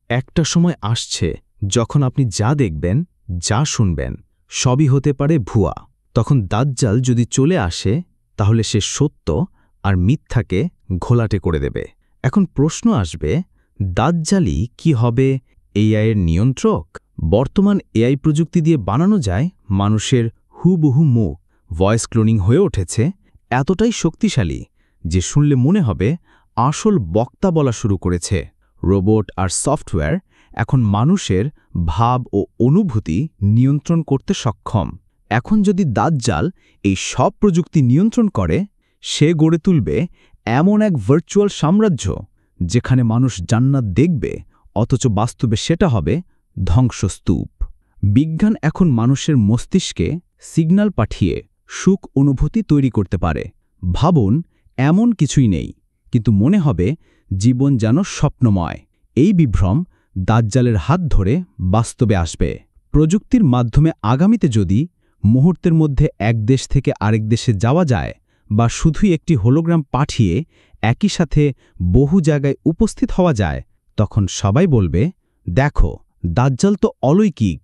একটা সময় আসছে যখন আপনি যা দেখবেন, যা শুনবেন, সবই হতে পারে ভুয়া। তখন দাজ্জাল যদি চলে আসে, তাহলে সে সত্য আর মিথ্যাকে ঘোলাটে করে দেবে। এখন প্রশ্ন আসবে, দাজ্জালই কি হবে এআইয়ের নিয়ন্ত্রক? বর্তমান এআই প্রযুক্তি দিয়ে বানানো যায় মানুষের হুবহু মুখ। ভয়েস ক্লোনিং হয়ে উঠেছে এতটাই শক্তিশালী যে শুনলে মনে হবে আসল বক্তা বলা শুরু করেছে। রোবট আর সফটওয়্যার এখন মানুষের ভাব ও অনুভূতি নিয়ন্ত্রণ করতে সক্ষম। এখন যদি দাজ্জাল এই সব প্রযুক্তি নিয়ন্ত্রণ করে, সে গড়ে তুলবে এমন এক ভার্চুয়াল সাম্রাজ্য যেখানে মানুষ জান্নাত দেখবে, অথচ বাস্তবে সেটা হবে ধ্বংসস্তূপ। বিজ্ঞান এখন মানুষের মস্তিষ্কে সিগন্যাল পাঠিয়ে সুখ অনুভূতি তৈরি করতে পারে। ভাবুন, এমন কিছুই নেই, কিন্তু মনে হবে জীবন যেন স্বপ্নময়। এই বিভ্রম দাজ্জালের হাত ধরে বাস্তবে আসবে। প্রযুক্তির মাধ্যমে আগামীতে যদি মুহূর্তের মধ্যে এক দেশ থেকে আরেক দেশে যাওয়া যায়, বা শুধুই একটি হোলোগ্রাম পাঠিয়ে একই সাথে বহু জায়গায় উপস্থিত হওয়া যায়, তখন সবাই বলবে, দেখো, দাজ্জাল তো অলৌকিক।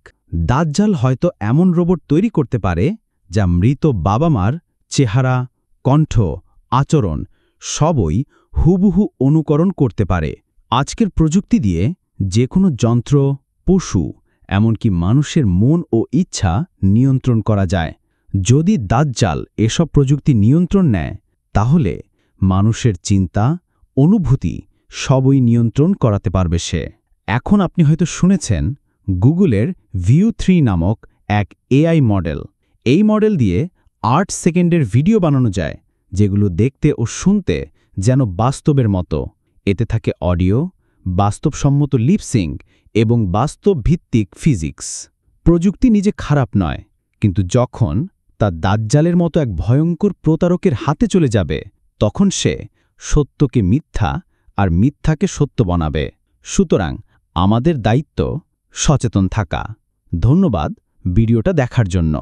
দাজ্জাল হয়তো এমন রোবট তৈরি করতে পারে যা মৃত বাবা মার চেহারা, কণ্ঠ, আচরণ সবই হুবহু অনুকরণ করতে পারে। আজকের প্রযুক্তি দিয়ে যে কোনো যন্ত্র, পশু, এমনকি মানুষের মন ও ইচ্ছা নিয়ন্ত্রণ করা যায়। যদি দাজ্জাল এসব প্রযুক্তি নিয়ন্ত্রণ নেয়, তাহলে মানুষের চিন্তা, অনুভূতি সবই নিয়ন্ত্রণ করাতে পারবে সে। এখন আপনি হয়তো শুনেছেন গুগলের ভিউ 3 নামক এক এআই মডেল। এই মডেল দিয়ে 8 সেকেন্ডের ভিডিও বানানো যায়, যেগুলো দেখতে ও শুনতে যেন বাস্তবের মতো। এতে থাকে অডিও, বাস্তবসম্মত লিপসিং এবং বাস্তব ভিত্তিক ফিজিক্স। প্রযুক্তি নিজে খারাপ নয়, কিন্তু যখন তা দাজ্জালের মতো এক ভয়ঙ্কর প্রতারকের হাতে চলে যাবে, তখন সে সত্যকে মিথ্যা আর মিথ্যাকে সত্য বানাবে। সুতরাং আমাদের দায়িত্ব সচেতন থাকা। ধন্যবাদ ভিডিওটা দেখার জন্য।